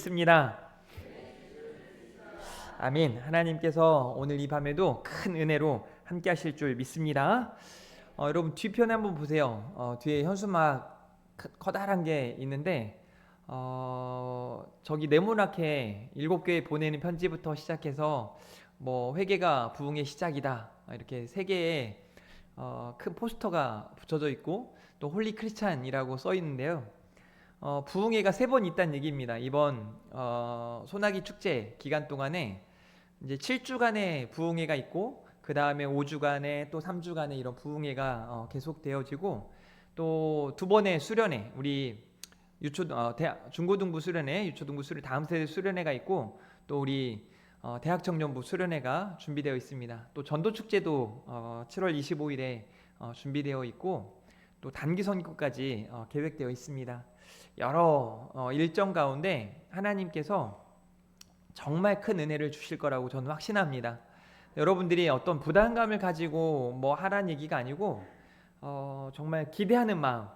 믿습니다. 아멘. 하나님께서 오늘 이 밤에도 큰 은혜로 함께 하실 줄 믿습니다. 여러분 뒤편에 한번 보세요. 뒤에 현수막 커다란 게 있는데 저기 네모나게 7교회 보내는 편지부터 시작해서 뭐 회개가 부흥의 시작이다 이렇게 3개의 큰 포스터가 붙여져 있고 또 홀리 크리스찬이라고 써 있는데요. 부흥회가 3번 있다는 얘기입니다. 이번 소나기 축제 기간 동안에 이제 7주간의 부흥회가 있고 그 다음에 5주간에 또 3주간에 이런 부흥회가 계속되어지고 또 2번의 수련회, 우리 중고등부 수련회, 유초등부 수련, 다음 세대 수련회가 있고 또 우리 대학 청년부 수련회가 준비되어 있습니다. 또 전도 축제도 7월 25일에 준비되어 있고 또 단기 선교까지 계획되어 있습니다. 여러 일정 가운데 하나님께서 정말 큰 은혜를 주실 거라고 저는 확신합니다. 여러분들이 어떤 부담감을 가지고 뭐 하라는 얘기가 아니고 정말 기대하는 마음.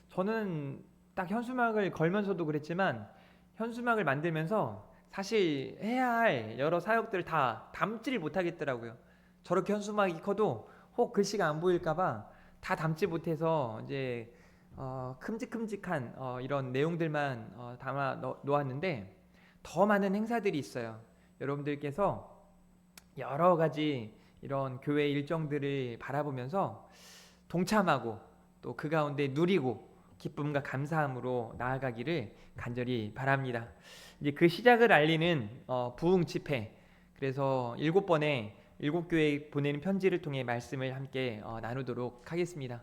저는 딱 현수막을 걸면서도 그랬지만 현수막을 만들면서 사실 해야 할 여러 사역들을 다 담지를 못하겠더라고요. 저렇게 현수막이 커도 혹 글씨가 안 보일까봐 다 담지 못해서 이제 큼직큼직한 이런 내용들만 담아 놓았는데 더 많은 행사들이 있어요. 여러분들께서 여러 가지 이런 교회 일정들을 바라보면서 동참하고 또 그 가운데 누리고 기쁨과 감사함으로 나아가기를 간절히 바랍니다. 이제 그 시작을 알리는 부흥 집회, 그래서 7번의 7교회 보내는 편지를 통해 말씀을 함께 나누도록 하겠습니다.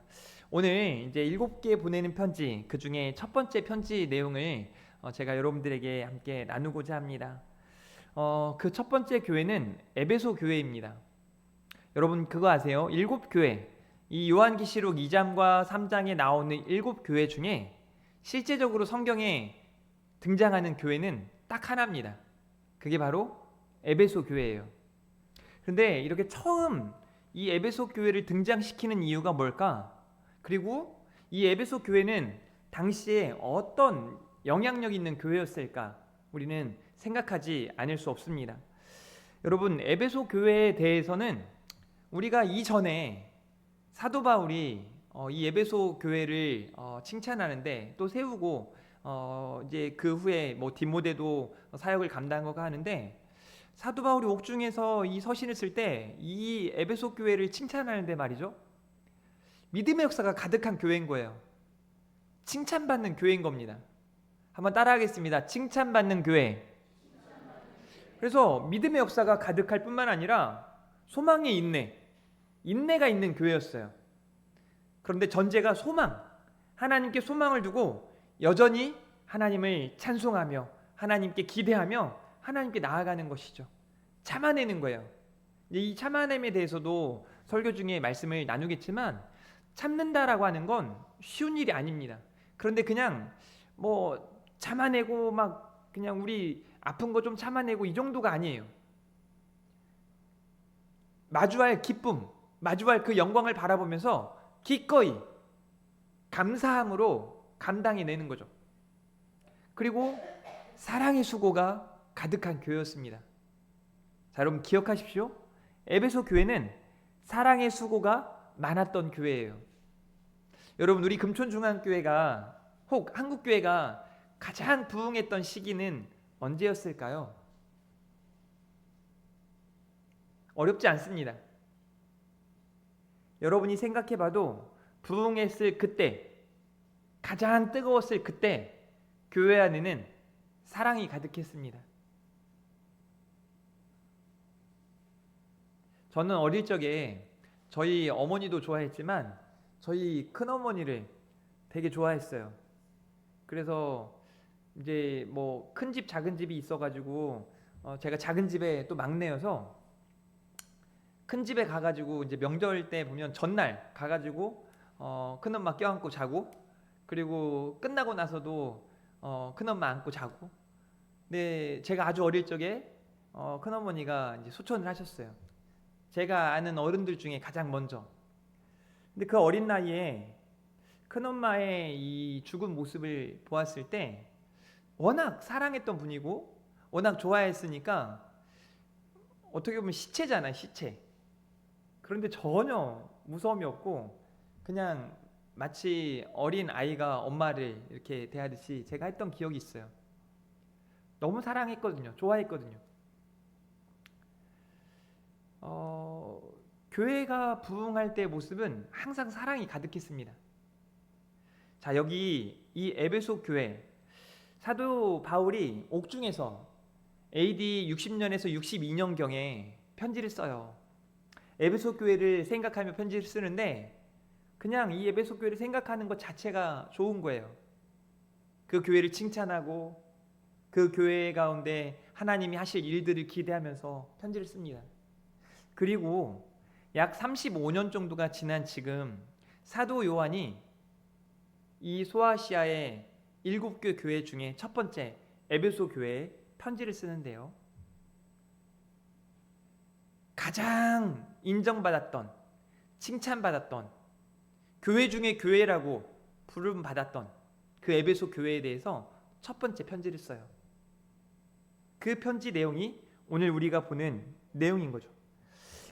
오늘 이제 7개 보내는 편지, 그 중에 첫 번째 편지 내용을 제가 여러분들에게 함께 나누고자 합니다. 그 첫 번째 교회는 에베소 교회입니다. 여러분 그거 아세요? 7교회, 이 요한계시록 2장과 3장에 나오는 7교회 중에 실제적으로 성경에 등장하는 교회는 딱 하나입니다. 그게 바로 에베소 교회예요. 그런데 이렇게 처음 이 에베소 교회를 등장시키는 이유가 뭘까? 그리고 이 에베소 교회는 당시에 어떤 영향력 있는 교회였을까? 우리는 생각하지 않을 수 없습니다. 여러분 에베소 교회에 대해서는 우리가 이전에 사도 바울이 이 에베소 교회를 칭찬하는데 또 세우고 이제 그 후에 뭐 디모데도 사역을 감당하고 하는데 사도 바울이 옥중에서 이 서신을 쓸 때 이 에베소 교회를 칭찬하는데 말이죠. 믿음의 역사가 가득한 교회인 거예요. 칭찬받는 교회인 겁니다. 한번 따라하겠습니다. 칭찬받는 교회. 그래서 믿음의 역사가 가득할 뿐만 아니라 소망의 인내가 있는 교회였어요. 그런데 전제가 소망, 하나님께 소망을 두고 여전히 하나님을 찬송하며 하나님께 기대하며 하나님께 나아가는 것이죠. 참아내는 거예요. 이 참아냄에 대해서도 설교 중에 말씀을 나누겠지만 참는다라고 하는 건 쉬운 일이 아닙니다. 그런데 그냥 뭐 참아내고 막 그냥 우리 아픈 거 좀 참아내고 이 정도가 아니에요. 마주할 기쁨, 마주할 그 영광을 바라보면서 기꺼이 감사함으로 감당해내는 거죠. 그리고 사랑의 수고가 가득한 교회였습니다. 자, 여러분 기억하십시오. 에베소 교회는 사랑의 수고가 많았던 교회예요. 여러분 우리 금촌중앙교회가 혹 한국교회가 가장 부흥했던 시기는 언제였을까요? 어렵지 않습니다. 여러분이 생각해봐도 부흥했을 그때, 가장 뜨거웠을 그때 교회 안에는 사랑이 가득했습니다. 저는 어릴 적에 저희 어머니도 좋아했지만 저희 큰어머니를 되게 좋아했어요. 그래서 이제 뭐 큰 집 작은 집이 있어가지고 제가 작은 집에 또 막내여서 큰 집에 가가지고 이제 명절 때 보면 전날 가가지고 큰엄마 껴안고 자고 그리고 끝나고 나서도 큰엄마 안고 자고. 근데 제가 아주 어릴 적에 큰어머니가 이제 소천을 하셨어요. 제가 아는 어른들 중에 가장 먼저. 근데 그 어린 나이에 큰엄마의 이 죽은 모습을 보았을 때 워낙 사랑했던 분이고 워낙 좋아했으니까 어떻게 보면 시체잖아요, 시체. 그런데 전혀 무서움이 없고 그냥 마치 어린 아이가 엄마를 이렇게 대하듯이 제가 했던 기억이 있어요. 너무 사랑했거든요. 좋아했거든요. 교회가 부흥할 때의 모습은 항상 사랑이 가득했습니다. 자, 여기 이 에베소 교회, 사도 바울이 옥중에서 AD 60년에서 62년경에 편지를 써요. 에베소 교회를 생각하며 편지를 쓰는데 그냥 이 에베소 교회를 생각하는 것 자체가 좋은 거예요. 그 교회를 칭찬하고 그 교회 가운데 하나님이 하실 일들을 기대하면서 편지를 씁니다. 그리고 약 35년 정도가 지난 지금 사도 요한이 이 소아시아의 7개 교회 중에 첫 번째 에베소 교회에 편지를 쓰는데요. 가장 인정받았던, 칭찬받았던, 교회 중에 교회라고 부름받았던 그 에베소 교회에 대해서 첫 번째 편지를 써요. 그 편지 내용이 오늘 우리가 보는 내용인 거죠.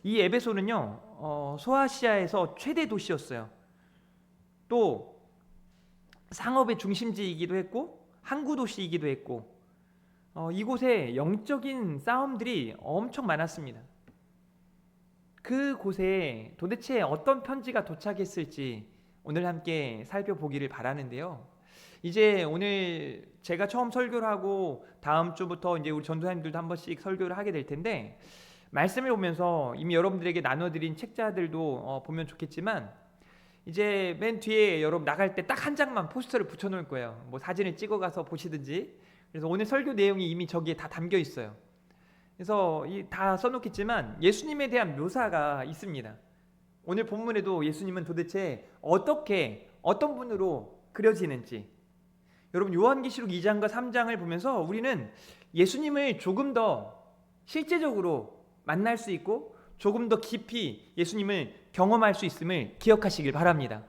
이 에베소는요, 소아시아에서 최대 도시였어요. 또 상업의 중심지이기도 했고 항구 도시이기도 했고 이곳에 영적인 싸움들이 엄청 많았습니다. 그곳에 도대체 어떤 편지가 도착했을지 오늘 함께 살펴보기를 바라는데요. 이제 오늘 제가 처음 설교를 하고 다음 주부터 이제 우리 전도사님들도 한 번씩 설교를 하게 될 텐데 말씀을 보면서 이미 여러분들에게 나눠드린 책자들도 보면 좋겠지만 이제 맨 뒤에 여러분 나갈 때 딱 한 장만 포스터를 붙여놓을 거예요. 뭐 사진을 찍어가서 보시든지. 그래서 오늘 설교 내용이 이미 저기에 다 담겨 있어요. 그래서 다 써놓겠지만 예수님에 대한 묘사가 있습니다. 오늘 본문에도 예수님은 도대체 어떻게 어떤 분으로 그려지는지 여러분 요한계시록 2장과 3장을 보면서 우리는 예수님을 조금 더 실제적으로 만날 수 있고 조금 더 깊이 예수님을 경험할 수 있음을 기억하시길 바랍니다.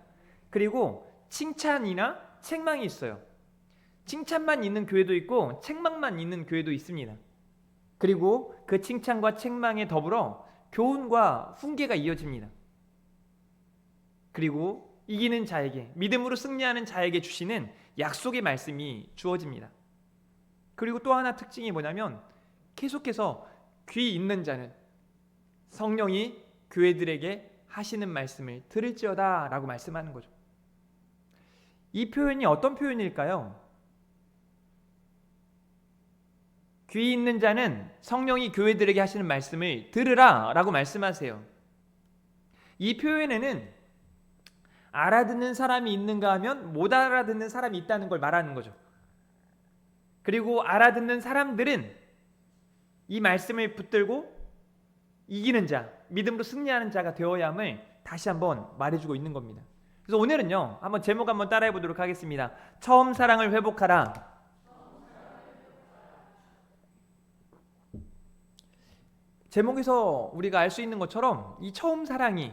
그리고 칭찬이나 책망이 있어요. 칭찬만 있는 교회도 있고 책망만 있는 교회도 있습니다. 그리고 그 칭찬과 책망에 더불어 교훈과 훈계가 이어집니다. 그리고 이기는 자에게, 믿음으로 승리하는 자에게 주시는 약속의 말씀이 주어집니다. 그리고 또 하나 특징이 뭐냐면 계속해서 귀 있는 자는 성령이 교회들에게 하시는 말씀을 들을지어다 라고 말씀하는 거죠. 이 표현이 어떤 표현일까요? 귀 있는 자는 성령이 교회들에게 하시는 말씀을 들으라 라고 말씀하세요. 이 표현에는 알아듣는 사람이 있는가 하면 못 알아듣는 사람이 있다는 걸 말하는 거죠. 그리고 알아듣는 사람들은 이 말씀을 붙들고 이기는 자, 믿음으로 승리하는 자가 되어야 함을 다시 한번 말해주고 있는 겁니다. 그래서 오늘은요, 한번 제목 한번 따라해 보도록 하겠습니다. 처음 사랑을 회복하라. 제목에서 우리가 알 수 있는 것처럼 이 처음 사랑이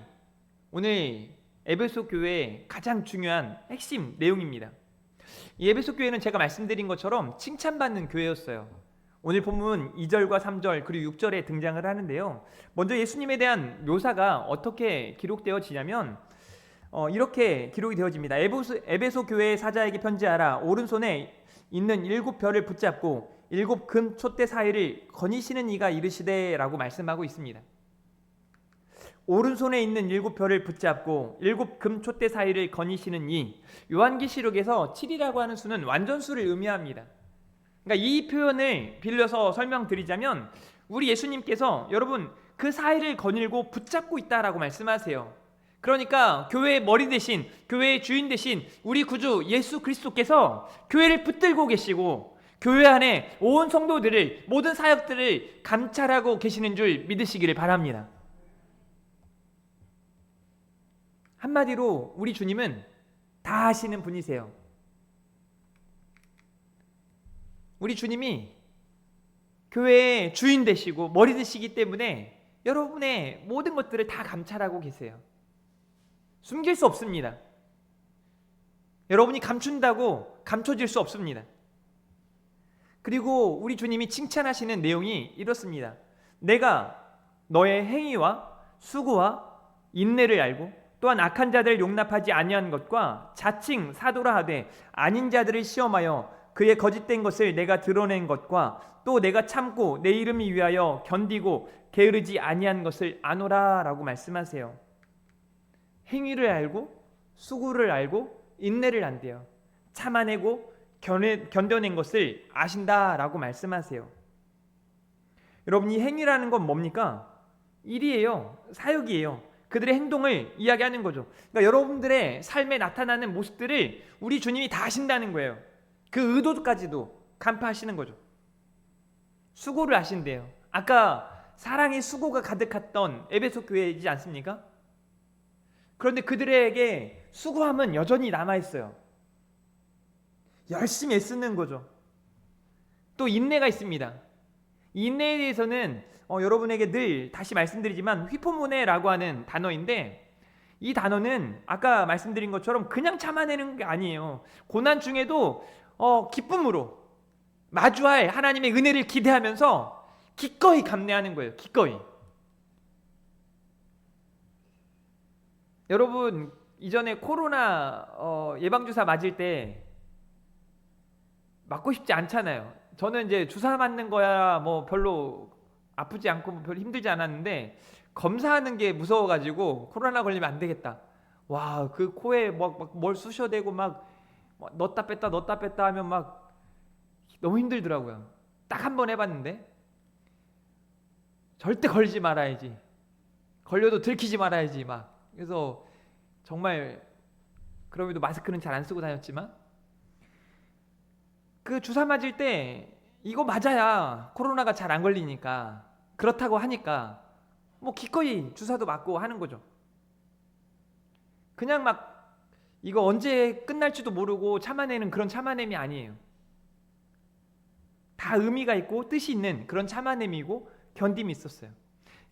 오늘 에베소 교회의 가장 중요한 핵심 내용입니다. 이 에베소 교회는 제가 말씀드린 것처럼 칭찬받는 교회였어요. 오늘 본문 2절과 3절 그리고 6절에 등장을 하는데요. 먼저 예수님에 대한 묘사가 어떻게 기록되어지냐면 이렇게 기록이 되어집니다. 에베소 교회의 사자에게 편지하라. 오른손에 있는 7별을 붙잡고 7 금 촛대 사이를 거니시는 이가 이르시되 라고 말씀하고 있습니다. 오른손에 있는 7별을 붙잡고 7 금 촛대 사이를 거니시는 이, 요한계시록에서 7이라고 하는 수는 완전수를 의미합니다. 그러니까 이 표현을 빌려서 설명드리자면 우리 예수님께서 여러분 그 사이를 거닐고 붙잡고 있다라고 말씀하세요. 그러니까 교회의 머리 대신, 교회의 주인 대신 우리 구주 예수 그리스도께서 교회를 붙들고 계시고 교회 안에 온 성도들을, 모든 사역들을 감찰하고 계시는 줄 믿으시기를 바랍니다. 한마디로 우리 주님은 다 하시는 분이세요. 우리 주님이 교회의 주인 되시고 머리 되시기 때문에 여러분의 모든 것들을 다 감찰하고 계세요. 숨길 수 없습니다. 여러분이 감춘다고 감춰질 수 없습니다. 그리고 우리 주님이 칭찬하시는 내용이 이렇습니다. 내가 너의 행위와 수고와 인내를 알고 또한 악한 자들을 용납하지 아니한 것과 자칭 사도라 하되 아닌 자들을 시험하여 그의 거짓된 것을 내가 드러낸 것과 또 내가 참고 내 이름이 위하여 견디고 게으르지 아니한 것을 아노라 라고 말씀하세요. 행위를 알고 수고를 알고 인내를 안대요. 참아내고 견뎌낸 것을 아신다라고 말씀하세요. 여러분, 이 행위라는 건 뭡니까? 일이에요. 사역이에요. 그들의 행동을 이야기하는 거죠. 그러니까 여러분들의 삶에 나타나는 모습들을 우리 주님이 다 아신다는 거예요. 그 의도까지도 간파하시는 거죠. 수고를 하신대요. 아까 사랑의 수고가 가득했던 에베소 교회이지 않습니까? 그런데 그들에게 수고함은 여전히 남아있어요. 열심히 애쓰는 거죠. 또 인내가 있습니다. 인내에 대해서는 여러분에게 늘 다시 말씀드리지만 휘포모네라고 하는 단어인데, 이 단어는 아까 말씀드린 것처럼 그냥 참아내는 게 아니에요. 고난 중에도 기쁨으로 마주할 하나님의 은혜를 기대하면서 기꺼이 감내하는 거예요. 기꺼이. 여러분, 이전에 코로나 예방주사 맞을 때 맞고 싶지 않잖아요. 저는 이제 주사 맞는 거야 뭐 별로 아프지 않고 뭐 별로 힘들지 않았는데, 검사하는 게 무서워가지고 코로나 걸리면 안 되겠다. 와, 그 코에 막 뭘 쑤셔대고 막 넣었다 뺐다 하면 막 너무 힘들더라고요. 딱 한 번 해봤는데 절대 걸리지 말아야지. 걸려도 들키지 말아야지 막. 그래서 정말 그럼에도 마스크는 잘 안 쓰고 다녔지만, 그 주사 맞을 때 이거 맞아야 코로나가 잘 안 걸리니까, 그렇다고 하니까 뭐 기꺼이 주사도 맞고 하는 거죠. 그냥 막 이거 언제 끝날지도 모르고 참아내는 그런 참아냄이 아니에요. 다 의미가 있고 뜻이 있는 그런 참아냄이고 견딤이 있었어요.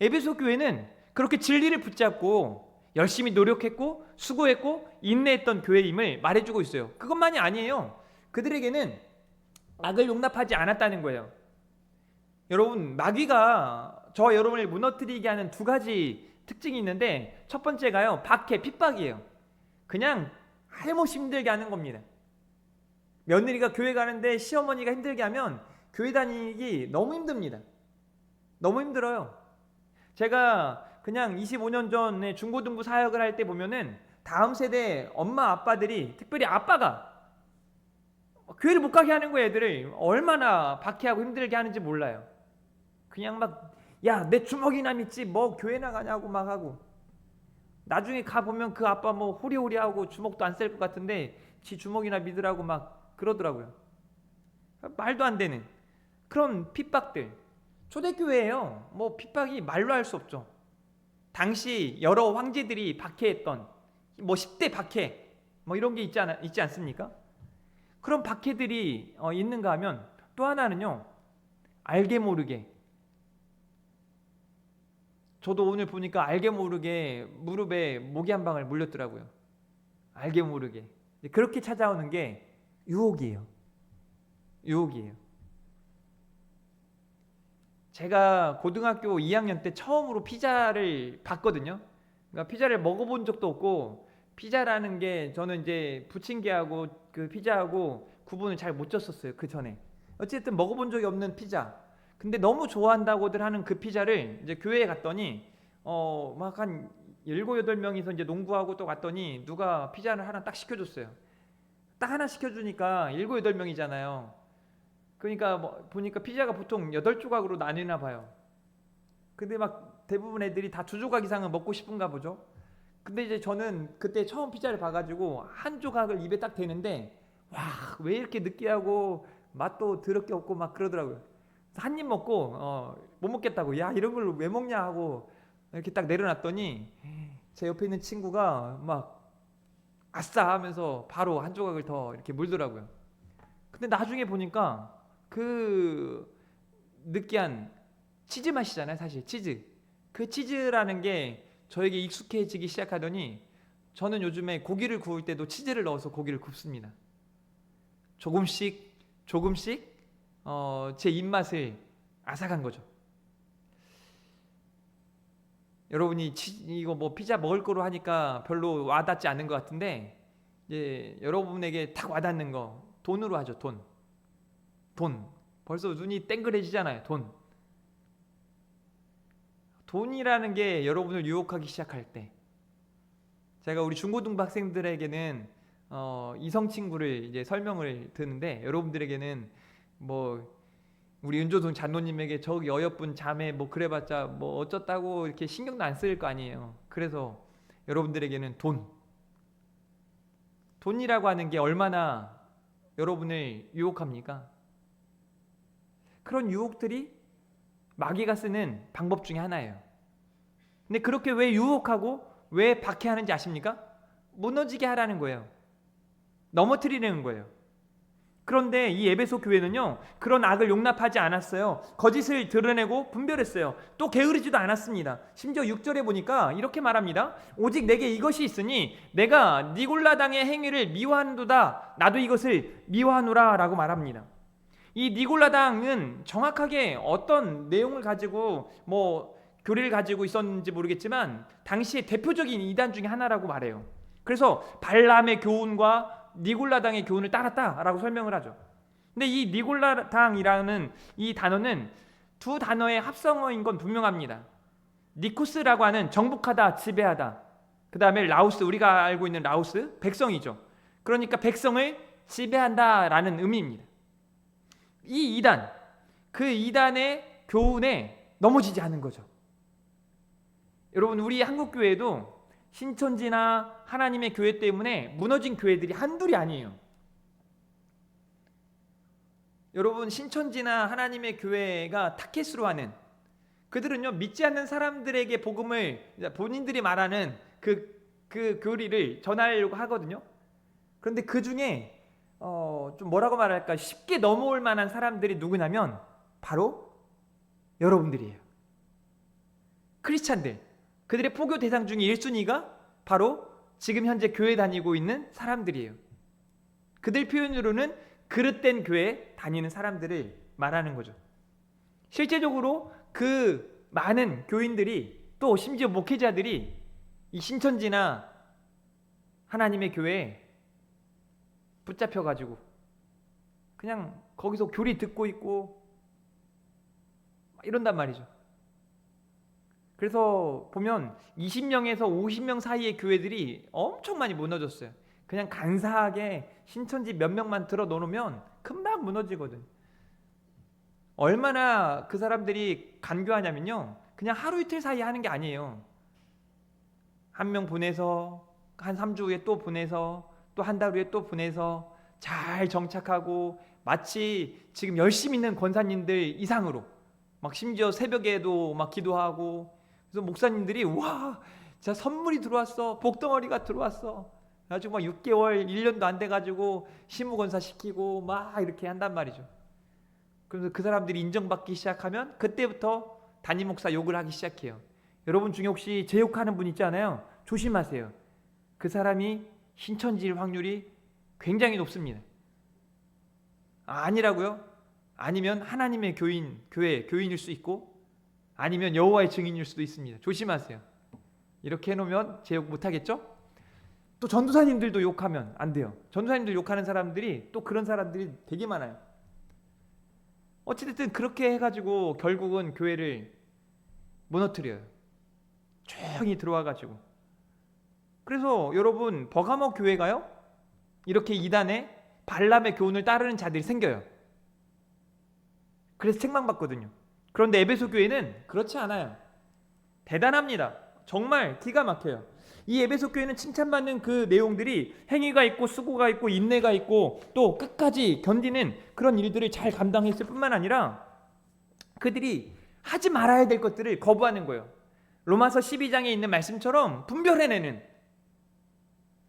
에베소 교회는 그렇게 진리를 붙잡고 열심히 노력했고 수고했고 인내했던 교회임을 말해주고 있어요. 그것만이 아니에요. 그들에게는 악을 용납하지 않았다는 거예요. 여러분, 마귀가 저 여러분을 무너뜨리게 하는 두 가지 특징이 있는데, 첫 번째가요, 박해, 핍박이에요. 그냥 할못이 힘들게 하는 겁니다. 며느리가 교회 가는데 시어머니가 힘들게 하면 교회 다니기 너무 힘듭니다. 너무 힘들어요. 제가 그냥 25년 전에 중고등부 사역을 할 때 보면은 다음 세대 엄마 아빠들이, 특별히 아빠가 교회를 못 가게 하는 거예요. 애들을 얼마나 박해하고 힘들게 하는지 몰라요. 그냥 막, 야, 내 주먹이나 믿지 뭐 교회 나가냐고 막 하고, 나중에 가보면 그 아빠 뭐 호리호리하고 주먹도 안 셀 것 같은데 지 주먹이나 믿으라고 막 그러더라고요. 말도 안 되는 그런 핍박들. 초대교회예요. 뭐 핍박이 말로 할 수 없죠. 당시 여러 황제들이 박해했던 뭐 10대 박해 뭐 이런 게 있지 않습니까? 그런 박해들이 있는가 하면, 또 하나는요, 알게 모르게, 저도 오늘 보니까 알게 모르게 무릎에 모기 한 방울 물렸더라고요. 알게 모르게. 그렇게 찾아오는 게 유혹이에요. 유혹이에요. 제가 고등학교 2학년 때 처음으로 피자를 봤거든요. 그러니까 피자를 먹어본 적도 없고, 피자라는 게 저는 이제 부침개하고 그 피자하고 구분을 잘 못 졌었어요. 그 전에 어쨌든 먹어본 적이 없는 피자, 근데 너무 좋아한다고들 하는 그 피자를 이제 교회에 갔더니 막 한 7, 8명이서 이제 농구하고 또 갔더니 누가 피자를 하나 딱 시켜줬어요. 딱 하나 시켜주니까 7, 8명이잖아요. 그러니까 뭐 보니까 피자가 보통 8조각으로 나뉘나 봐요. 근데 막 대부분 애들이 다 2조각 이상은 먹고 싶은가 보죠. 근데 이제 저는 그때 처음 피자를 봐가지고 한 조각을 입에 딱 대는데, 와, 왜 이렇게 느끼하고 맛도 더럽게 없고 막 그러더라고요. 한 입 먹고 못 먹겠다고, 야, 이런 걸 왜 먹냐 하고 이렇게 딱 내려놨더니 제 옆에 있는 친구가 막 아싸 하면서 바로 한 조각을 더 이렇게 물더라고요. 근데 나중에 보니까 그 느끼한 치즈 맛이잖아요. 사실 치즈, 그 치즈라는 게 저에게 익숙해지기 시작하더니, 저는 요즘에 고기를 구울 때도 치즈를 넣어서 고기를 굽습니다. 조금씩 조금씩 제 입맛을 앗아간 거죠. 여러분이 이거 뭐 피자 먹을 거로 하니까 별로 와닿지 않는 것 같은데, 이제 여러분에게 탁 와닿는 거 돈으로 하죠. 돈. 벌써 눈이 땡그레지잖아요. 돈이라는 게 여러분을 유혹하기 시작할 때, 제가 우리 중고등부 학생들에게는 이성 친구를 이제 설명을 드는데, 여러분들에게는 뭐 우리 윤조동 장로님에게 저기 어여쁜 자매 뭐 그래봤자 뭐 어쩌다고 이렇게 신경도 안 쓸 거 아니에요. 그래서 여러분들에게는 돈이라고 하는 게 얼마나 여러분을 유혹합니까? 그런 유혹들이 마귀가 쓰는 방법 중에 하나예요. 근데 그렇게 왜 유혹하고 왜 박해하는지 아십니까? 무너지게 하라는 거예요. 넘어뜨리는 거예요. 그런데 이 에베소 교회는요, 그런 악을 용납하지 않았어요. 거짓을 드러내고 분별했어요. 또 게으르지도 않았습니다. 심지어 6절에 보니까 이렇게 말합니다. 오직 내게 이것이 있으니 내가 니골라당의 행위를 미워하는도다. 나도 이것을 미워하노라 라고 말합니다. 이 니골라당은 정확하게 어떤 내용을 가지고 뭐 교리를 가지고 있었는지 모르겠지만 당시의 대표적인 이단 중에 하나라고 말해요. 그래서 발람의 교훈과 니골라당의 교훈을 따랐다라고 설명을 하죠. 근데 이 니골라당이라는 이 단어는 두 단어의 합성어인 건 분명합니다. 니코스라고 하는 정복하다, 지배하다. 그 다음에 라오스, 우리가 알고 있는 라오스, 백성이죠. 그러니까 백성을 지배한다라는 의미입니다. 이 이단, 그 이단의 교훈에 넘어지지 않은 거죠. 여러분, 우리 한국교회도 신천지나 하나님의 교회 때문에 무너진 교회들이 한둘이 아니에요. 여러분, 신천지나 하나님의 교회가 타켓으로 하는, 그들은요 믿지 않는 사람들에게 복음을 본인들이 말하는 그 교리를 전하려고 하거든요. 그런데 그 중에 좀 뭐라고 말할까, 쉽게 넘어올 만한 사람들이 누구냐면 바로 여러분들이에요. 크리스찬들. 그들의 포교 대상 중에 1순위가 바로 지금 현재 교회 다니고 있는 사람들이에요. 그들 표현으로는 그릇된 교회 다니는 사람들을 말하는 거죠. 실제적으로 그 많은 교인들이, 또 심지어 목회자들이 이 신천지나 하나님의 교회에 붙잡혀가지고 그냥 거기서 교리 듣고 있고 이런단 말이죠. 그래서 보면 20명에서 50명 사이의 교회들이 엄청 많이 무너졌어요. 그냥 간사하게 신천지 몇 명만 들어 놓으면 금방 무너지거든. 얼마나 그 사람들이 간교하냐면요, 그냥 하루 이틀 사이에 하는 게 아니에요. 한 명 보내서 한 3주 후에 또 보내서 또 한 달 후에 또 보내서 잘 정착하고, 마치 지금 열심히 있는 권사님들 이상으로 막 심지어 새벽에도 막 기도하고, 그래서 목사님들이 와 진짜 선물이 들어왔어, 복덩어리가 들어왔어, 나중에 막 6개월 1년도 안 돼가지고 시무권사 시키고 막 이렇게 한단 말이죠. 그래서 그 사람들이 인정받기 시작하면 그때부터 담임 목사 욕을 하기 시작해요. 여러분 중에 혹시 제 욕하는 분 있잖아요. 조심하세요. 그 사람이 신천지일 확률이 굉장히 높습니다. 아니라고요? 아니면 하나님의 교회 교인일 수 있고, 아니면 여호와의 증인일 수도 있습니다. 조심하세요. 이렇게 해놓으면 제 욕 못하겠죠? 또 전도사님들도 욕하면 안 돼요. 전도사님들 욕하는 사람들이 또 그런 사람들이 되게 많아요. 어찌됐든 그렇게 해가지고 결국은 교회를 무너뜨려요. 조용히 들어와가지고. 그래서 여러분, 버가모 교회가요, 이렇게 이단의 발람의 교훈을 따르는 자들이 생겨요. 그래서 책망받거든요. 그런데 에베소 교회는 그렇지 않아요. 대단합니다. 정말 기가 막혀요. 이 에베소 교회는 칭찬받는 그 내용들이 행위가 있고 수고가 있고 인내가 있고 또 끝까지 견디는 그런 일들을 잘 감당했을 뿐만 아니라 그들이 하지 말아야 될 것들을 거부하는 거예요. 로마서 12장에 있는 말씀처럼 분별해내는,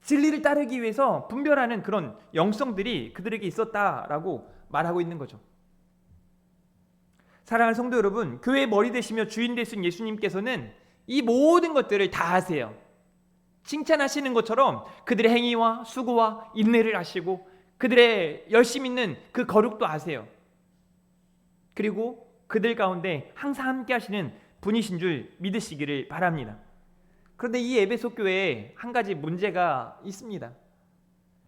진리를 따르기 위해서 분별하는 그런 영성들이 그들에게 있었다라고 말하고 있는 거죠. 사랑하는 성도 여러분, 교회의 머리 되시며 주인 되신 예수님께서는 이 모든 것들을 다 아세요. 칭찬하시는 것처럼 그들의 행위와 수고와 인내를 아시고 그들의 열심 있는 그 거룩도 아세요. 그리고 그들 가운데 항상 함께 하시는 분이신 줄 믿으시기를 바랍니다. 그런데 이 에베소 교회에 한 가지 문제가 있습니다.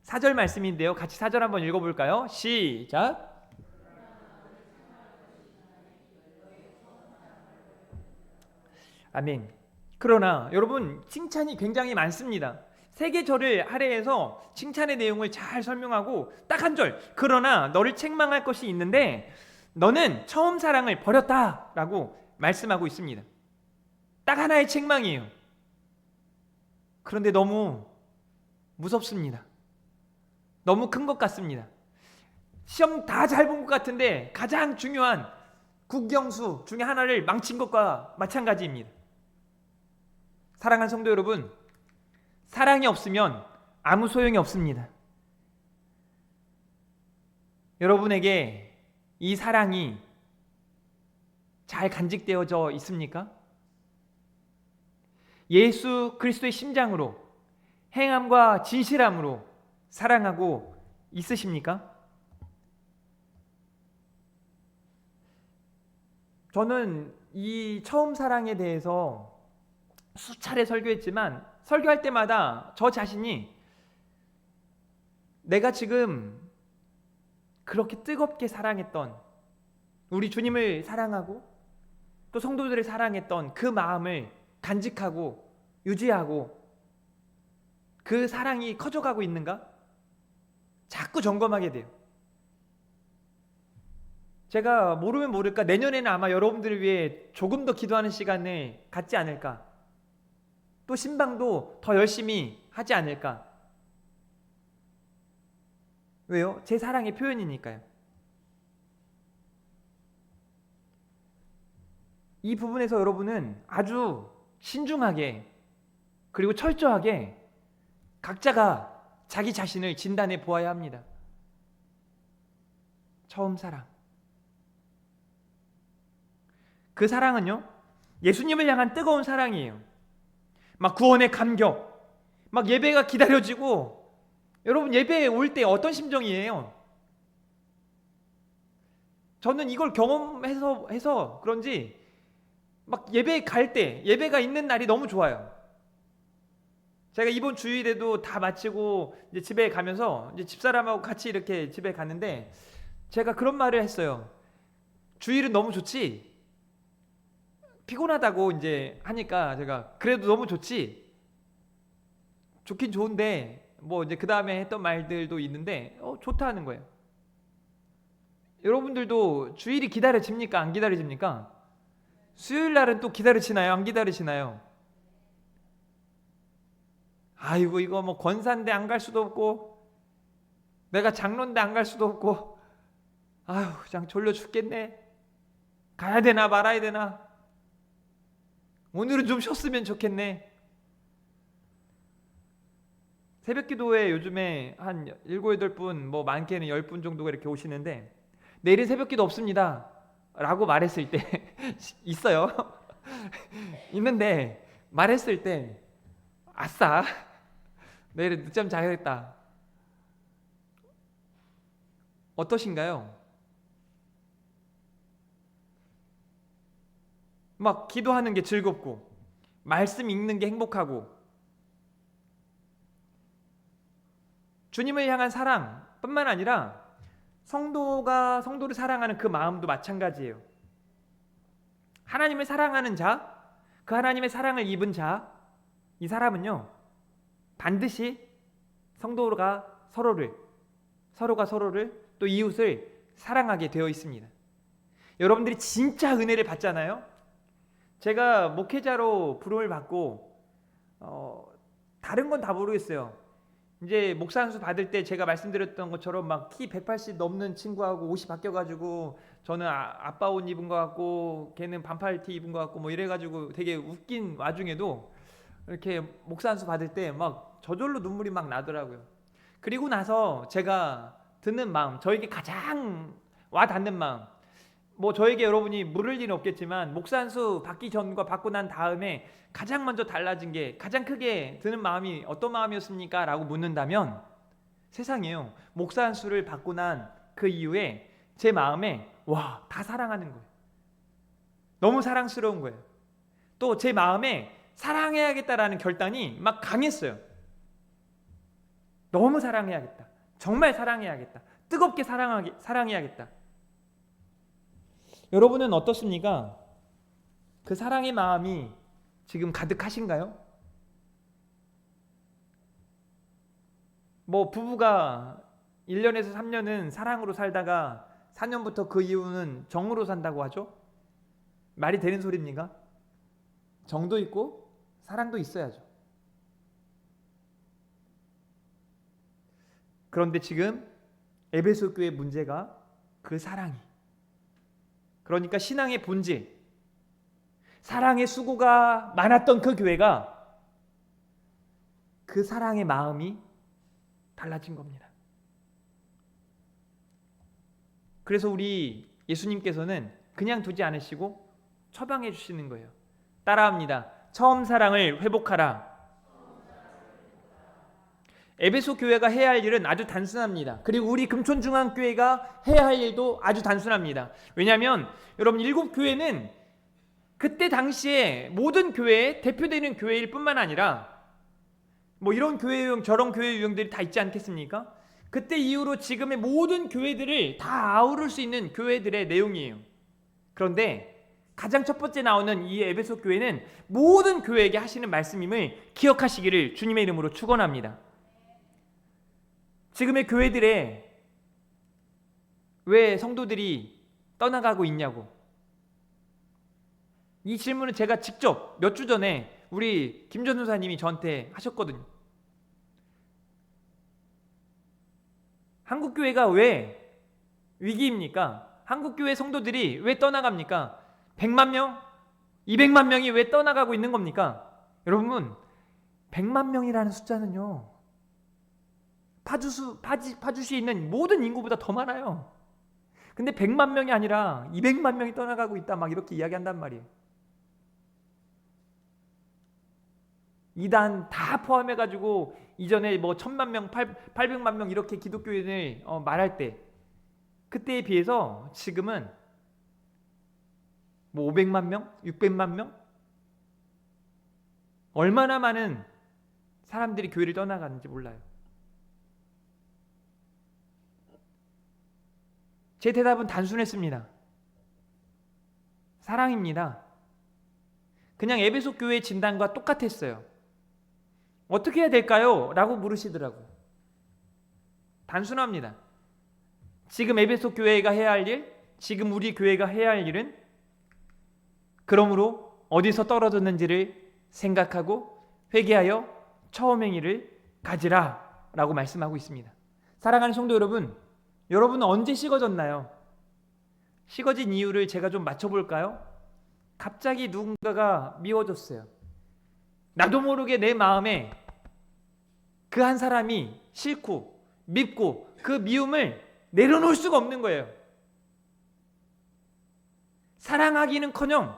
4절 말씀인데요. 같이 4절 한번 읽어볼까요? 시작. 아멘. 그러나 여러분, 칭찬이 굉장히 많습니다. 세 개 절을 할애해서 칭찬의 내용을 잘 설명하고 딱 한 절, 그러나 너를 책망할 것이 있는데 너는 처음 사랑을 버렸다라고 말씀하고 있습니다. 딱 하나의 책망이에요. 그런데 너무 무섭습니다. 너무 큰 것 같습니다. 시험 다 잘 본 것 같은데 가장 중요한 국영수 중에 하나를 망친 것과 마찬가지입니다. 사랑하는 성도 여러분, 사랑이 없으면 아무 소용이 없습니다. 여러분에게 이 사랑이 잘 간직되어져 있습니까? 예수 그리스도의 심장으로, 행함과 진실함으로 사랑하고 있으십니까? 저는 이 처음 사랑에 대해서 수차례 설교했지만 설교할 때마다 저 자신이 내가 지금 그렇게 뜨겁게 사랑했던, 우리 주님을 사랑하고 또 성도들을 사랑했던 그 마음을 간직하고 유지하고 그 사랑이 커져가고 있는가? 자꾸 점검하게 돼요. 제가 모르면 모를까 내년에는 아마 여러분들을 위해 조금 더 기도하는 시간을 갖지 않을까, 또 신방도 더 열심히 하지 않을까. 왜요? 제 사랑의 표현이니까요. 이 부분에서 여러분은 아주 신중하게 그리고 철저하게 각자가 자기 자신을 진단해 보아야 합니다. 처음 사랑, 그 사랑은요, 예수님을 향한 뜨거운 사랑이에요. 막 구원의 감격, 막 예배가 기다려지고, 여러분 예배에 올 때 어떤 심정이에요? 저는 이걸 경험해서 그런지 막 예배에 갈 때, 예배가 있는 날이 너무 좋아요. 제가 이번 주일에도 다 마치고 이제 집에 가면서 이제 집사람하고 같이 이렇게 집에 갔는데 제가 그런 말을 했어요. 주일은 너무 좋지? 피곤하다고 이제 하니까 제가 그래도 너무 좋지? 좋긴 좋은데 뭐 이제 그 다음에 했던 말들도 있는데 좋다 하는 거예요. 여러분들도 주일이 기다려집니까? 안 기다려집니까? 수요일 날은 또 기다려지나요? 안 기다려지나요? 아이고 이거 뭐 권사인데 안 갈 수도 없고 내가 장로인데 안 갈 수도 없고 아유 그냥 졸려 죽겠네. 가야 되나 말아야 되나? 오늘은 좀 쉬었으면 좋겠네. 새벽기도에 요즘에 한 7, 8분, 뭐 많게는 10분 정도가 이렇게 오시는데 내일은 새벽기도 없습니다 라고 말했을 때 있어요. 있는데 말했을 때 아싸 내일은 늦잠 자야겠다. 어떠신가요? 막 기도하는 게 즐겁고 말씀 읽는 게 행복하고 주님을 향한 사랑 뿐만 아니라 성도가 성도를 사랑하는 그 마음도 마찬가지예요. 하나님을 사랑하는 자, 그 하나님의 사랑을 입은 자, 이 사람은요 반드시 성도가 서로를 또 이웃을 사랑하게 되어 있습니다. 여러분들이 진짜 은혜를 받잖아요. 제가 목회자로 부름을 받고 다른 건 다 모르겠어요. 이제 목사 안수 받을 때 제가 말씀드렸던 것처럼 막 키 180 넘는 친구하고 옷이 바뀌어가지고 저는 아빠 옷 입은 것 같고 걔는 반팔 티 입은 것 같고 뭐 이래가지고 되게 웃긴 와중에도 이렇게 목사 안수 받을 때 막 저절로 눈물이 막 나더라고요. 그리고 나서 제가 드는 마음, 저에게 가장 와닿는 마음, 뭐 저에게 여러분이 물을 일은 없겠지만 목사 안수 받기 전과 받고 난 다음에 가장 먼저 달라진 게, 가장 크게 드는 마음이 어떤 마음이었습니까? 라고 묻는다면 세상에요, 목사 안수를 받고 난 그 이후에 제 마음에 와, 다 사랑하는 거예요. 너무 사랑스러운 거예요. 또 제 마음에 사랑해야겠다라는 결단이 막 강했어요. 너무 사랑해야겠다. 정말 사랑해야겠다. 뜨겁게 사랑해야겠다. 여러분은 어떻습니까? 그 사랑의 마음이 지금 가득하신가요? 뭐 부부가 1년에서 3년은 사랑으로 살다가 4년부터 그 이후는 정으로 산다고 하죠? 말이 되는 소리입니까? 정도 있고 사랑도 있어야죠. 그런데 지금 에베소 교회 문제가 그 사랑이, 그러니까 신앙의 본질, 사랑의 수고가 많았던 그 교회가 그 사랑의 마음이 달라진 겁니다. 그래서 우리 예수님께서는 그냥 두지 않으시고 처방해 주시는 거예요. 따라합니다. 처음 사랑을 회복하라. 에베소 교회가 해야 할 일은 아주 단순합니다. 그리고 우리 금촌중앙교회가 해야 할 일도 아주 단순합니다. 왜냐하면 여러분, 7교회는 그때 당시에 모든 교회에 대표되는 교회일 뿐만 아니라 뭐 이런 교회 유형 저런 교회 유형들이 다 있지 않겠습니까? 그때 이후로 지금의 모든 교회들을 다 아우를 수 있는 교회들의 내용이에요. 그런데 가장 첫 번째 나오는 이 에베소 교회는 모든 교회에게 하시는 말씀임을 기억하시기를 주님의 이름으로 축원합니다. 지금의 교회들에 왜 성도들이 떠나가고 있냐고, 이 질문은 제가 직접 몇 주 전에 우리 김 전도사님이 저한테 하셨거든요. 한국교회가 왜 위기입니까? 한국교회 성도들이 왜 떠나갑니까? 100만 명? 200만 명이 왜 떠나가고 있는 겁니까? 여러분, 100만 명이라는 숫자는요, 파주시에 있는 모든 인구보다 더 많아요. 근데 100만 명이 아니라 200만 명이 떠나가고 있다, 막 이렇게 이야기한단 말이에요. 이단 다 포함해가지고 이전에 뭐 1000만 명, 800만 명 이렇게 기독교인을 말할 때, 그때에 비해서 지금은 뭐 500만 명? 600만 명? 얼마나 많은 사람들이 교회를 떠나가는지 몰라요. 제 대답은 단순했습니다. 사랑입니다. 그냥 에베소 교회의 진단과 똑같았어요. 어떻게 해야 될까요? 라고 물으시더라고요. 단순합니다. 지금 에베소 교회가 해야 할 일, 지금 우리 교회가 해야 할 일은 그러므로 어디서 떨어졌는지를 생각하고 회개하여 처음 행위를 가지라 라고 말씀하고 있습니다. 사랑하는 성도 여러분, 여러분은 언제 식어졌나요? 식어진 이유를 제가 좀 맞춰볼까요? 갑자기 누군가가 미워졌어요. 나도 모르게 내 마음에 그 한 사람이 싫고 밉고 그 미움을 내려놓을 수가 없는 거예요. 사랑하기는커녕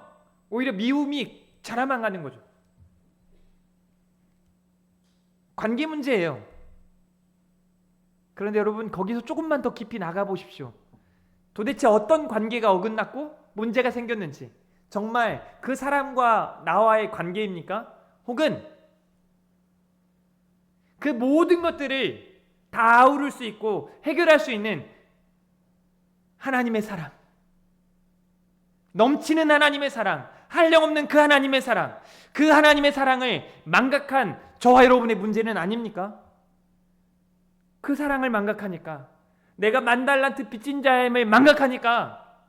오히려 미움이 자라만 가는 거죠. 관계 문제예요. 그런데 여러분, 거기서 조금만 더 깊이 나가 보십시오. 도대체 어떤 관계가 어긋났고 문제가 생겼는지, 정말 그 사람과 나와의 관계입니까? 혹은 그 모든 것들을 다 아우를 수 있고 해결할 수 있는 하나님의 사랑, 넘치는 하나님의 사랑, 한량없는 그 하나님의 사랑, 그 하나님의 사랑을 망각한 저와 여러분의 문제는 아닙니까? 그 사랑을 망각하니까, 내가 10,000달란트 빚진 자임을 망각하니까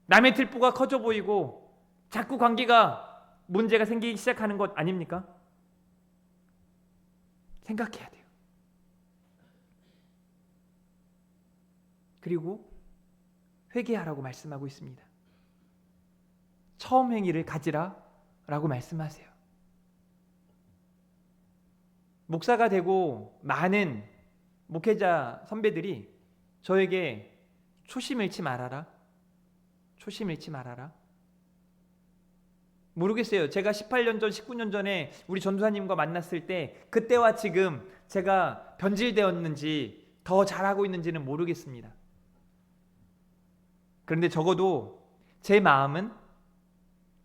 남의 들보가 커져 보이고 자꾸 관계가 문제가 생기기 시작하는 것 아닙니까? 생각해야 돼요. 그리고 회개하라고 말씀하고 있습니다. 처음 행위를 가지라 라고 말씀하세요. 목사가 되고 많은 목회자 선배들이 저에게 초심 잃지 말아라, 초심 잃지 말아라. 모르겠어요. 제가 18년 전, 19년 전에 우리 전도사님과 만났을 때 그때와 지금 제가 변질되었는지 더 잘하고 있는지는 모르겠습니다. 그런데 적어도 제 마음은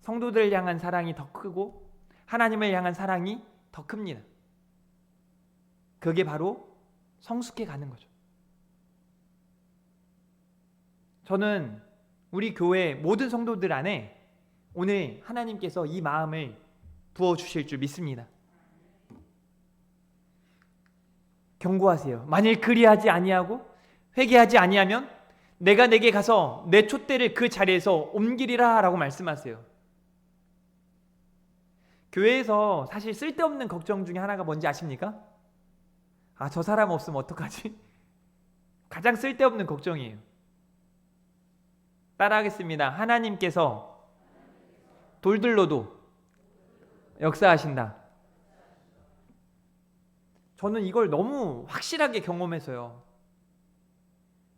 성도들을 향한 사랑이 더 크고 하나님을 향한 사랑이 더 큽니다. 그게 바로 성숙해 가는 거죠. 저는 우리 교회 모든 성도들 안에 오늘 하나님께서 이 마음을 부어주실 줄 믿습니다. 경고하세요. 만일 그리하지 아니하고 회개하지 아니하면 내가 내게 가서 내 촛대를 그 자리에서 옮기리라 라고 말씀하세요. 교회에서 사실 쓸데없는 걱정 중에 하나가 뭔지 아십니까? 저 사람 없으면 어떡하지? 가장 쓸데없는 걱정이에요. 따라하겠습니다. 하나님께서 돌들로도 역사하신다. 저는 이걸 너무 확실하게 경험해서요.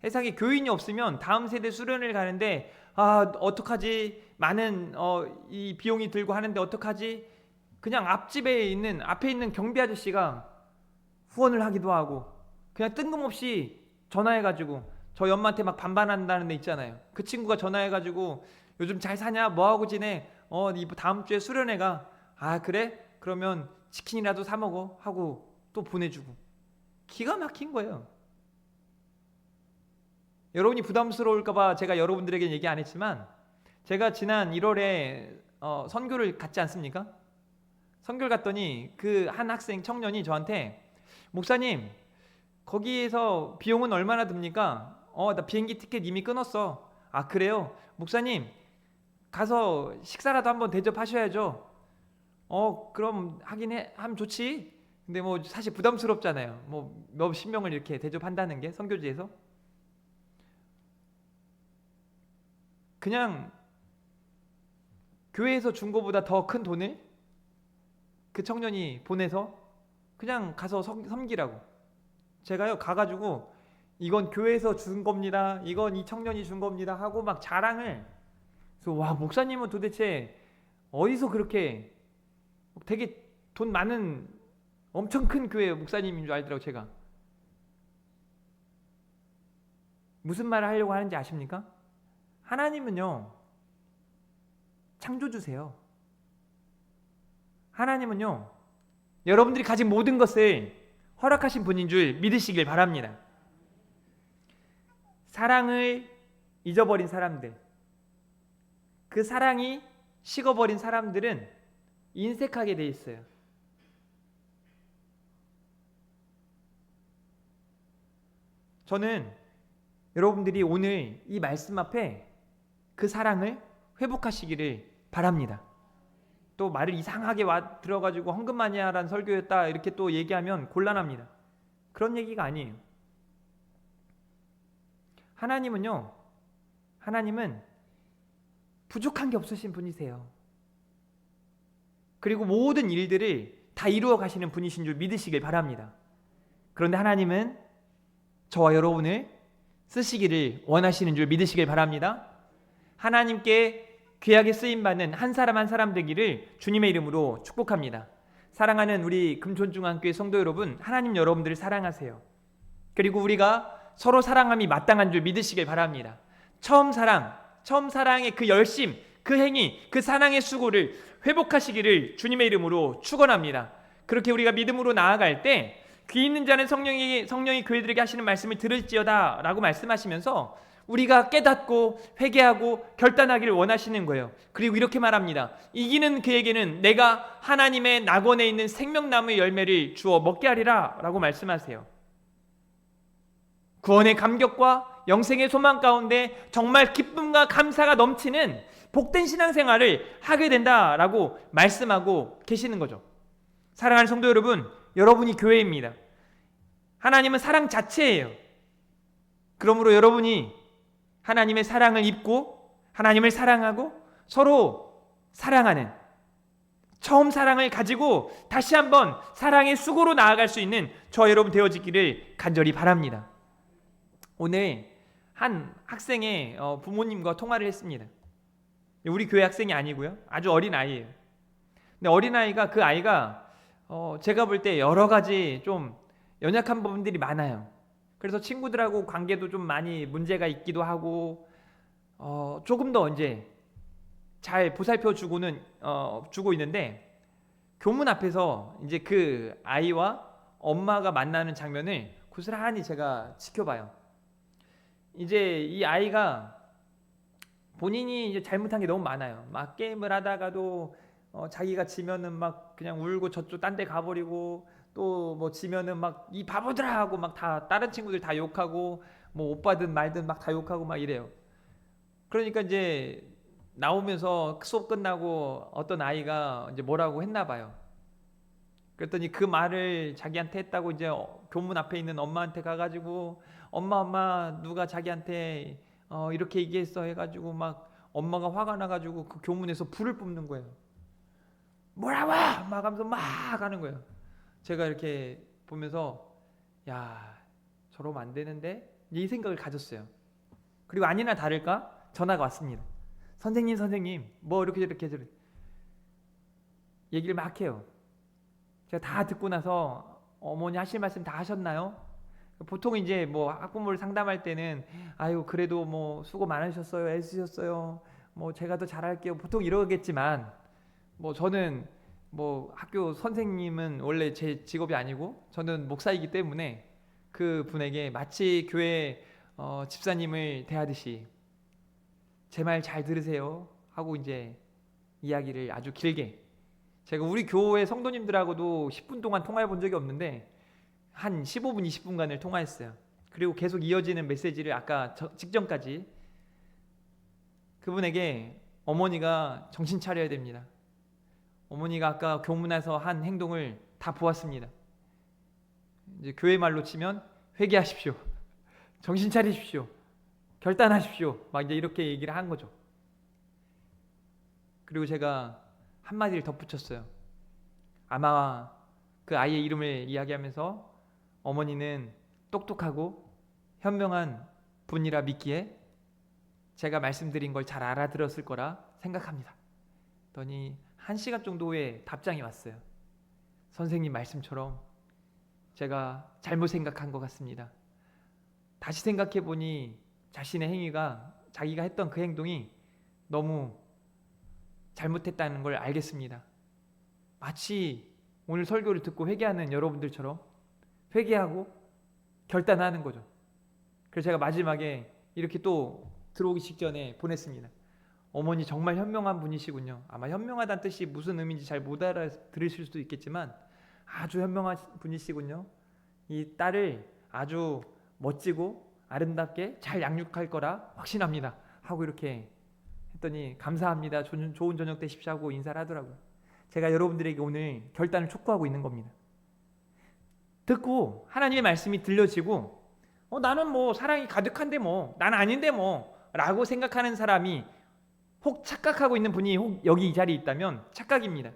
세상에 교인이 없으면 다음 세대 수련을 가는데 어떡하지? 많은 이 비용이 들고 하는데 어떡하지? 그냥 앞에 있는 경비 아저씨가 후원을 하기도 하고 그냥 뜬금없이 전화해가지고 저희 엄마한테 막 반반한다는 애 있잖아요. 그 친구가 전화해가지고 요즘 잘 사냐? 뭐하고 지내? 다음 주에 수련회가 그래? 그러면 치킨이라도 사 먹어 하고 또 보내주고 기가 막힌 거예요. 여러분이 부담스러울까봐 제가 여러분들에게 얘기 안 했지만 제가 지난 1월에 선교를 갔지 않습니까? 선교를 갔더니 그 한 학생 청년이 저한테 목사님 거기에서 비용은 얼마나 듭니까? 나 비행기 티켓 이미 끊었어. 그래요? 목사님 가서 식사라도 한번 대접하셔야죠. 그럼 하면 좋지. 근데 뭐 사실 부담스럽잖아요. 뭐 몇십 명을 이렇게 대접한다는 게 선교지에서. 그냥 교회에서 준 거보다 더 큰 돈을 그 청년이 보내서 그냥 가서 섬기라고. 제가요 가가지고 이건 교회에서 준 겁니다. 이건 이 청년이 준 겁니다. 하고 막 자랑을. 그래서 와 목사님은 도대체 어디서 그렇게 되게 돈 많은 엄청 큰 교회 목사님인 줄 알더라고. 제가 무슨 말을 하려고 하는지 아십니까? 하나님은요 창조주세요. 하나님은요 여러분들이 가진 모든 것을 허락하신 분인 줄 믿으시길 바랍니다. 사랑을 잊어버린 사람들, 그 사랑이 식어버린 사람들은 인색하게 돼 있어요. 저는 여러분들이 오늘 이 말씀 앞에 그 사랑을 회복하시기를 바랍니다. 또 말을 이상하게 들어가지고 헌금마니아란 설교였다 이렇게 또 얘기하면 곤란합니다. 그런 얘기가 아니에요. 하나님은 부족한 게 없으신 분이세요. 그리고 모든 일들을 다 이루어 가시는 분이신 줄 믿으시길 바랍니다. 그런데 하나님은 저와 여러분을 쓰시기를 원하시는 줄 믿으시길 바랍니다. 하나님께 귀하게 쓰임받는 한 사람 한 사람 되기를 주님의 이름으로 축복합니다. 사랑하는 우리 금촌중앙교회 성도 여러분, 하나님 여러분들을 사랑하세요. 그리고 우리가 서로 사랑함이 마땅한 줄 믿으시길 바랍니다. 처음 사랑의 그 열심, 그 행위, 그 사랑의 수고를 회복하시기를 주님의 이름으로 축원합니다. 그렇게 우리가 믿음으로 나아갈 때 귀 있는 자는 성령이 교회들에게 하시는 말씀을 들을지어다 라고 말씀하시면서 우리가 깨닫고 회개하고 결단하기를 원하시는 거예요. 그리고 이렇게 말합니다. 이기는 그에게는 내가 하나님의 낙원에 있는 생명나무의 열매를 주어 먹게 하리라 라고 말씀하세요. 구원의 감격과 영생의 소망 가운데 정말 기쁨과 감사가 넘치는 복된 신앙생활을 하게 된다라고 말씀하고 계시는 거죠. 사랑하는 성도 여러분, 여러분이 교회입니다. 하나님은 사랑 자체예요. 그러므로 여러분이 하나님의 사랑을 입고 하나님을 사랑하고 서로 사랑하는 처음 사랑을 가지고 다시 한번 사랑의 수고로 나아갈 수 있는 저 여러분 되어지기를 간절히 바랍니다. 오늘 한 학생의 부모님과 통화를 했습니다. 우리 교회 학생이 아니고요. 아주 어린 아이예요. 근데 어린 아이가 그 아이가 제가 볼 때 여러 가지 좀 연약한 부분들이 많아요. 그래서 친구들하고 관계도 좀 많이 문제가 있기도 하고 조금 더 이제 잘 보살펴 주고는 주고 있는데, 교문 앞에서 이제 그 아이와 엄마가 만나는 장면을 고스란히 제가 지켜봐요. 이제 이 아이가 본인이 이제 잘못한 게 너무 많아요. 막 게임을 하다가도 자기가 지면은 막 그냥 울고 저쪽 딴 데 가버리고, 또 뭐 지면은 막 이 바보들아 하고 막 다 다른 친구들 다 욕하고, 뭐 오빠든 말든 막 다 욕하고 막 이래요. 그러니까 이제 나오면서 수업 끝나고 어떤 아이가 이제 뭐라고 했나 봐요. 그랬더니 그 말을 자기한테 했다고 이제 교문 앞에 있는 엄마한테 가가지고, 엄마 누가 자기한테 이렇게 얘기했어 해가지고 막 엄마가 화가 나가지고 그 교문에서 불을 뿜는 거예요. 뭐라고 막 하면서 막 하는 거예요. 제가 이렇게 보면서 야, 저러면 안 되는데 이 생각을 가졌어요. 그리고 아니나 다를까 전화가 왔습니다. 선생님 뭐 이렇게 저렇게 얘기를 막 해요. 제가 다 듣고 나서 어머니 하실 말씀 다 하셨나요? 보통 이제 뭐 학부모를 상담할 때는 아유 그래도 뭐 수고 많으셨어요, 애쓰셨어요, 뭐 제가 더 잘할게요, 보통 이러겠지만, 뭐 저는 뭐 학교 선생님은 원래 제 직업이 아니고 저는 목사이기 때문에 그 분에게 마치 교회 집사님을 대하듯이 제 말 잘 들으세요 하고 이제 이야기를 아주 길게, 제가 우리 교회 성도님들하고도 10분 동안 통화해 본 적이 없는데 한 15분 20분간을 통화했어요. 그리고 계속 이어지는 메시지를 아까 직전까지 그분에게 어머니가 정신 차려야 됩니다. 어머니가 아까 교문에서 한 행동을 다 보았습니다. 이제 교회 말로 치면 회개하십시오, 정신 차리십시오, 결단하십시오, 막 이제 이렇게 얘기를 한 거죠. 그리고 제가 한마디를 덧붙였어요. 아마 그 아이의 이름을 이야기하면서 어머니는 똑똑하고 현명한 분이라 믿기에 제가 말씀드린 걸 잘 알아들었을 거라 생각합니다. 그랬더니 1시간 정도의 답장이 왔어요. 선생님 말씀처럼 제가 잘못 생각한 것 같습니다. 다시 생각해 보니 자신의 행위가, 자기가 했던 그 행동이 너무 잘못했다는 걸 알겠습니다. 마치 오늘 설교를 듣고 회개하는 여러분들처럼 회개하고 결단하는 거죠. 그래서 제가 마지막에 이렇게 또 들어오기 직전에 보냈습니다. 어머니 정말 현명한 분이시군요. 아마 현명하다는 뜻이 무슨 의미인지 잘 못 알아들으실 수도 있겠지만 아주 현명한 분이시군요. 이 딸을 아주 멋지고 아름답게 잘 양육할 거라 확신합니다 하고 이렇게 했더니 감사합니다, 좋은 저녁 되십시오 하고 인사를 하더라고요. 제가 여러분들에게 오늘 결단을 촉구하고 있는 겁니다. 듣고 하나님의 말씀이 들려지고 나는 뭐 사랑이 가득한데 뭐 난 아닌데 뭐 라고 생각하는 사람이 혹 착각하고 있는 분이 혹 여기 이 자리에 있다면 착각입니다.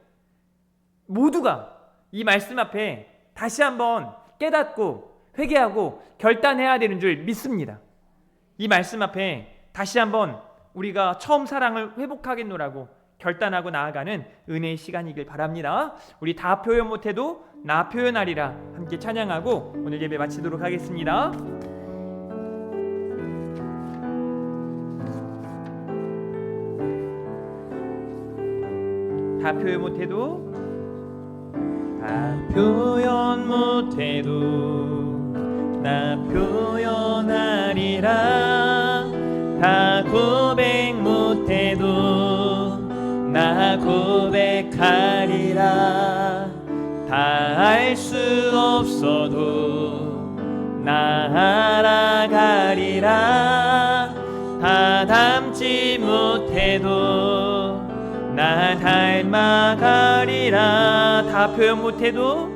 모두가 이 말씀 앞에 다시 한번 깨닫고 회개하고 결단해야 되는 줄 믿습니다. 이 말씀 앞에 다시 한번 우리가 처음 사랑을 회복하겠노라고 결단하고 나아가는 은혜의 시간이길 바랍니다. 우리 다 표현 못해도 나 표현하리라 함께 찬양하고 오늘 예배 마치도록 하겠습니다. 다 표현 못해도, 다 표현 못해도 나 표현하리라. 다 고백 못해도 나 고백하리라. 다 알 수 없어도 나 알아가리라. 다 담지 못해도 나 닮아가리라. 다 표현 못해도,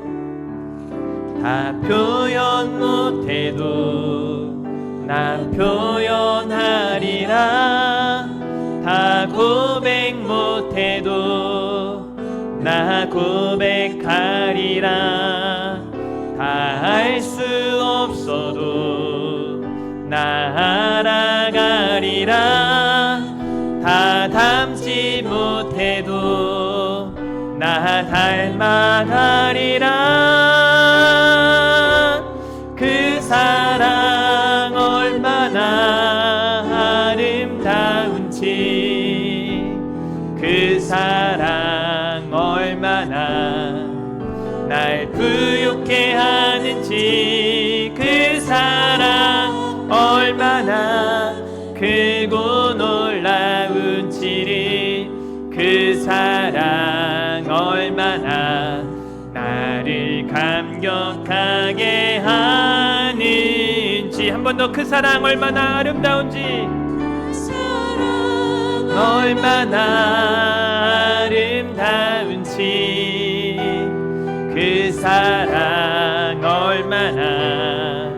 다 표현 못해도 나 표현하리라. 다 고백 못해도 나 고백하리라. 다 알 수 없어도 나 알아가리라. 다 담지 못해도 나 닮아가리라. 그 사랑 얼마나 아름다워 부욕해 하는지 그 사랑 얼마나 크고 놀라운지를 그 사랑 얼마나 나를 감격하게 하는지 한 번 더 그 사랑 얼마나 아름다운지 얼마나 아름다운지 그 사랑 얼마나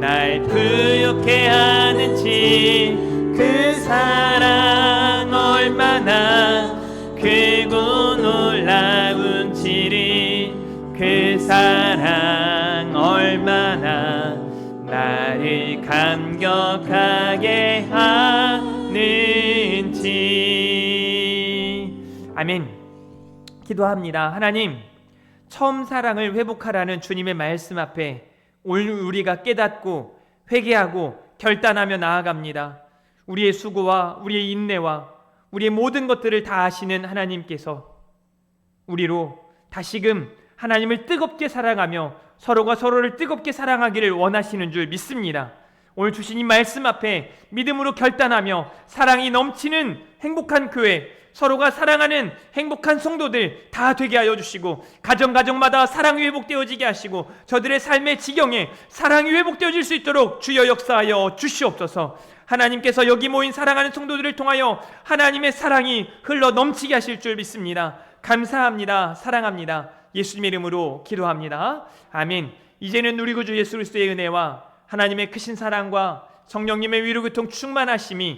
날 부욕해 하는지 그 사랑 얼마나 크고 놀라운지를 그 사랑 얼마나 나를 감격하게 하는지. 아멘. 기도합니다. 하나님, 처음 사랑을 회복하라는 주님의 말씀 앞에 오늘 우리가 깨닫고 회개하고 결단하며 나아갑니다. 우리의 수고와 우리의 인내와 우리의 모든 것들을 다 아시는 하나님께서 우리로 다시금 하나님을 뜨겁게 사랑하며 서로가 서로를 뜨겁게 사랑하기를 원하시는 줄 믿습니다. 오늘 주신 이 말씀 앞에 믿음으로 결단하며 사랑이 넘치는 행복한 교회, 서로가 사랑하는 행복한 성도들 다 되게 하여 주시고 가정마다 사랑이 회복되어지게 하시고 저들의 삶의 지경에 사랑이 회복되어질 수 있도록 주여 역사하여 주시옵소서. 하나님께서 여기 모인 사랑하는 성도들을 통하여 하나님의 사랑이 흘러 넘치게 하실 줄 믿습니다. 감사합니다. 사랑합니다. 예수님의 이름으로 기도합니다. 아멘. 이제는 우리 구주 예수 그리스도의 은혜와 하나님의 크신 사랑과 성령님의 위로 교통 충만하심이